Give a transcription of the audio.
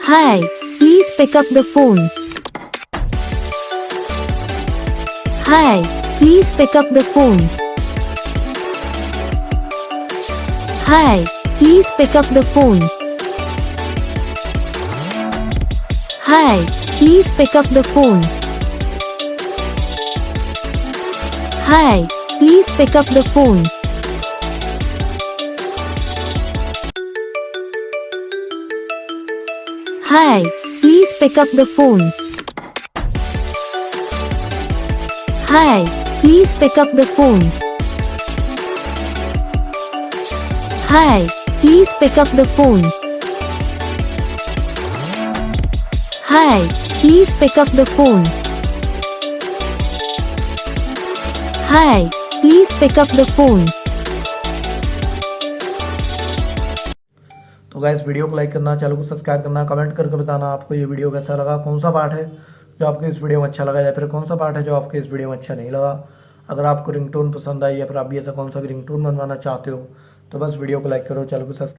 Hi, please pick up the phone. Hi, please pick up the phone. Hi, please pick up the phone. Hi, please pick up the phone. Hi, please pick up the phone. Hi, please pick up the phone. Hi, please pick up the phone. Hi, please pick up the phone. Hi, please pick up the phone. Hi, please pick up the phone. तो guys video को like करना, channel को subscribe करना, comment करके बताना आपको ये video कैसा लगा, कौन सा पार्ट है जो आपको इस वीडियो में अच्छा लगा या फिर कौन सा पार्ट है जो आपको इस वीडियो में अच्छा नहीं लगा। अगर आपको रिंगटोन पसंद आई या फिर आप भी ऐसा कौन सा भी रिंगटोन बनवाना चाहते हो तो बस वीडियो को लाइक करो, चैनल को सब्सक्राइब